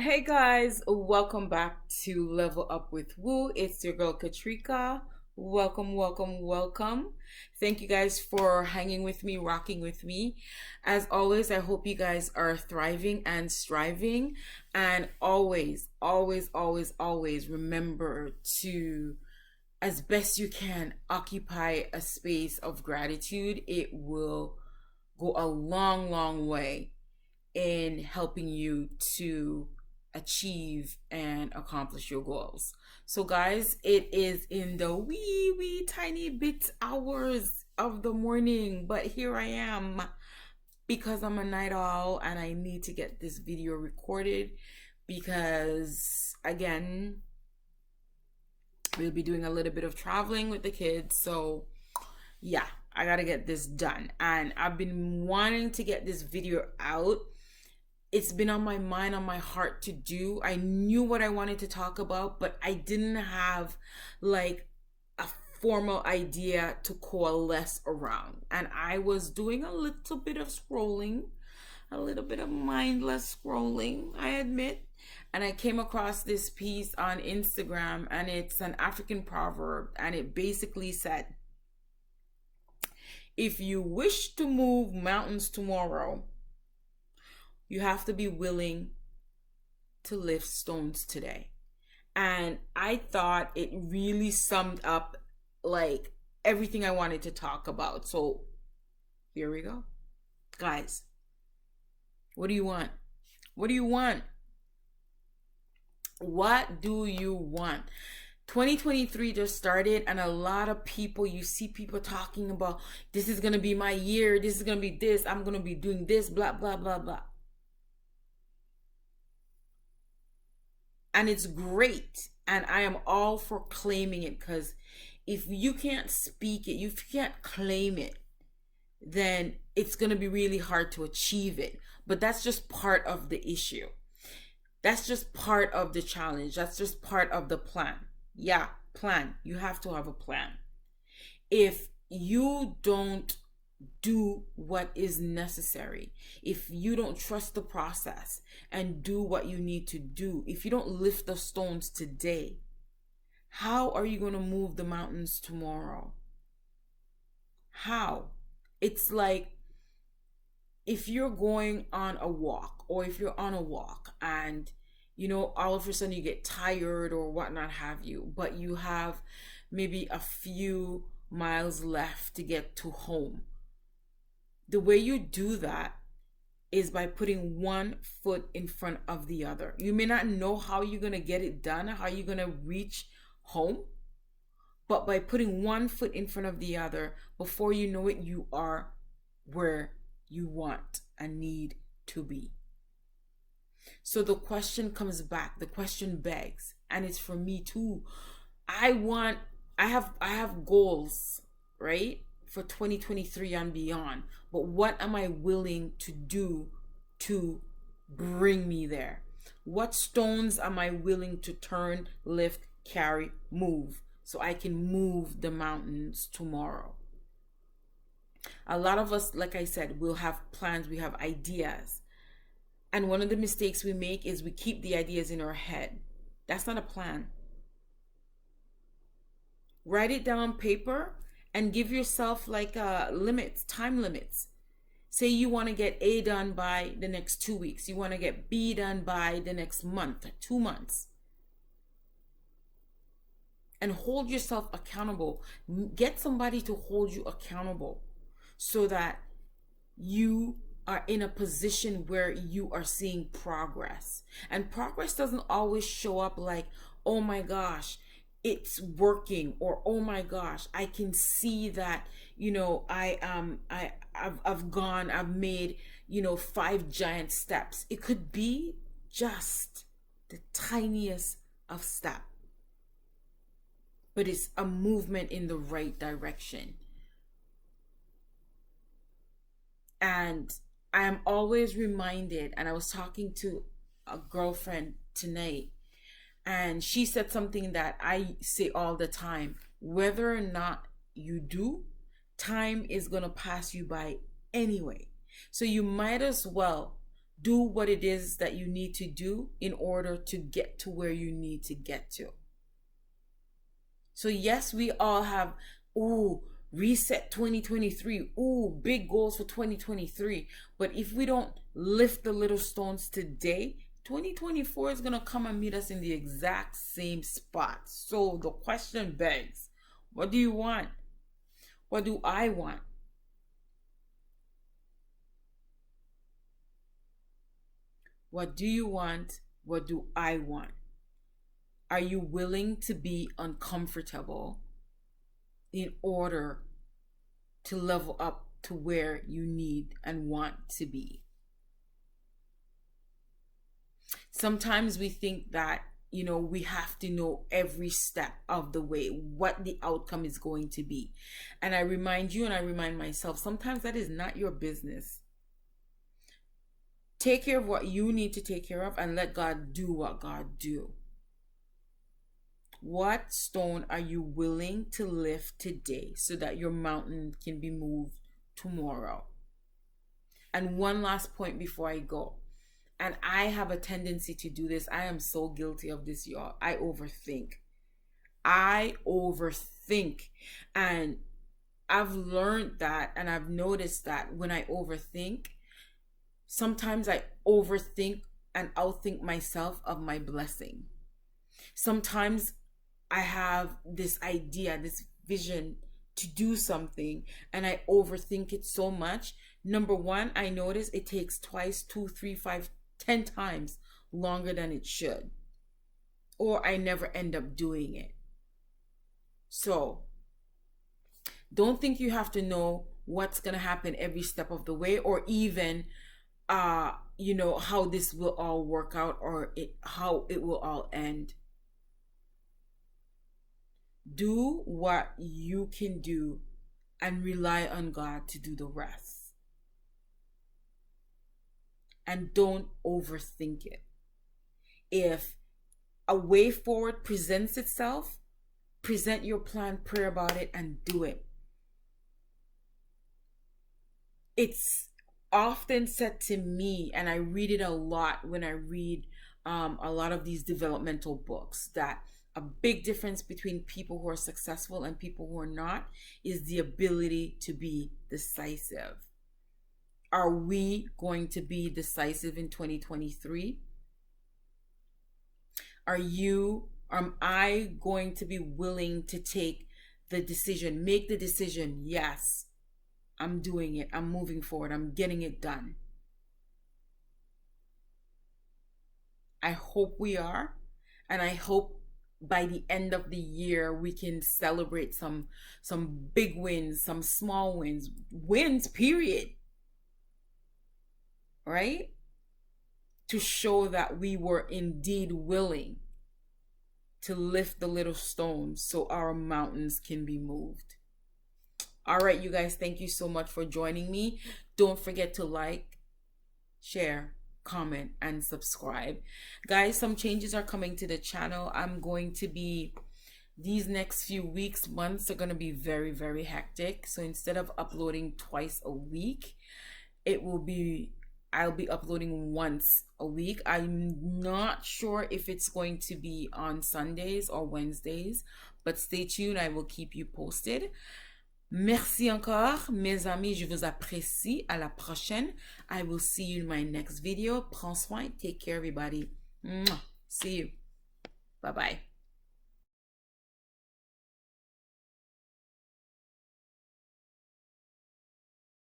Hey guys, welcome back to Level Up with Woo. It's your girl Katrika. Welcome, welcome, welcome. Thank you guys for hanging with me, rocking with me. As always, I hope you guys are thriving and striving. And always, always, always, always remember to, as best you can, occupy a space of gratitude. It will go a long, long way in helping you to achieve and accomplish your goals. So, guys, it is in the wee tiny bit hours of the morning, but here I am because I'm a night owl and I need to get this video recorded because, again, we'll be doing a little bit of traveling with the kids. So, yeah, I gotta get this done. And I've been wanting to get this video out. It's been on my mind, on my heart to do. I knew what I wanted to talk about, but I didn't have like a formal idea to coalesce around. And I was doing a little bit of scrolling, a little bit of mindless scrolling, I admit. And I came across this piece on Instagram, and it's an African proverb, and it basically said, if you wish to move mountains tomorrow, you have to be willing to lift stones today. And I thought it really summed up like everything I wanted to talk about. So here we go. Guys, what do you want? What do you want? What do you want? 2023 just started, and a lot of people, you see people talking about, this is going to be my year, this is going to be this, I'm going to be doing this, blah, blah, blah, blah. And it's great, and I am all for claiming it, because if you can't speak it, if you can't claim it, then it's going to be really hard to achieve it. But that's just part of the issue. That's just part of the challenge. That's just part of the plan. Yeah, plan. You have to have a plan. If you don't do what is necessary, if you don't trust the process and do what you need to do, if you don't lift the stones today, how are you going to move the mountains tomorrow? How? It's like if you're going on a walk, or if you're on a walk and all of a sudden you get tired or whatnot have you, but you have maybe a few miles left to get to home. The way you do that is by putting one foot in front of the other. You may not know how you're going to get it done, how you're going to reach home, but by putting one foot in front of the other, before you know it, you are where you want and need to be. So the question comes back, the question begs, and it's for me too. I have goals, right? For 2023 and beyond. But what am I willing to do to bring me there? What stones am I willing to turn, lift, carry, move, so I can move the mountains tomorrow? A lot of us, like I said, will have plans, we have ideas. And one of the mistakes we make is we keep the ideas in our head. That's not a plan. Write it down on paper and give yourself like limits, time limits. Say you want to get A done by the next 2 weeks. You want to get B done by the next month, 2 months. And hold yourself accountable. Get somebody to hold you accountable so that you are in a position where you are seeing progress. And progress doesn't always show up like, oh my gosh, it's working, or oh my gosh, I can see that, I've made, 5 giant steps. It could be just the tiniest of step, but it's a movement in the right direction. And I am always reminded, and I was talking to a girlfriend tonight, and she said something that I say all the time. Whether or not you do, time is going to pass you by anyway. So you might as well Do what it is that you need to do in order to get to where you need to get to. So yes, we all have, ooh, reset 2023, ooh, big goals for 2023. But if we don't lift the little stones today, 2024 is going to come and meet us in the exact same spot. So the question begs, what do you want? What do I want? What do you want? What do I want? Are you willing to be uncomfortable in order to level up to where you need and want to be? Sometimes we think that, we have to know every step of the way what the outcome is going to be. And I remind you and I remind myself, sometimes that is not your business. Take care of what you need to take care of and let God do what God do. What stone are you willing to lift today so that your mountain can be moved tomorrow? And one last point before I go. And I have a tendency to do this. I am so guilty of this, y'all. I overthink. And I've learned that and I've noticed that when I overthink, sometimes I overthink and outthink myself of my blessing. Sometimes I have this idea, this vision to do something, and I overthink it so much. Number one, I notice it takes twice, 2, 3, 5, 10 times longer than it should. Or I never end up doing it. So, don't think you have to know what's going to happen every step of the way, or even how this will all work out, or how it will all end. Do what you can do and rely on God to do the rest. And don't overthink it. If a way forward presents itself, present your plan, pray about it, and do it. It's often said to me, and I read it a lot when I read a lot of these developmental books, that a big difference between people who are successful and people who are not is the ability to be decisive. Are we going to be decisive in 2023? Am I going to be willing to take the decision, make the decision? Yes, I'm doing it. I'm moving forward. I'm getting it done. I hope we are. And I hope by the end of the year we can celebrate some big wins, some small wins, period. Right? To show that we were indeed willing to lift the little stones so our mountains can be moved. All right, you guys, thank you so much for joining me. Don't forget to like, share, comment, and subscribe. Guys, some changes are coming to the channel. These next few weeks, months are going to be very, very hectic. So instead of uploading twice a week, I'll be uploading once a week. I'm not sure if it's going to be on Sundays or Wednesdays, but stay tuned. I will keep you posted. Merci encore, mes amis. Je vous apprécie. À la prochaine. I will see you in my next video. Prends soin. Take care, everybody. See you. Bye-bye.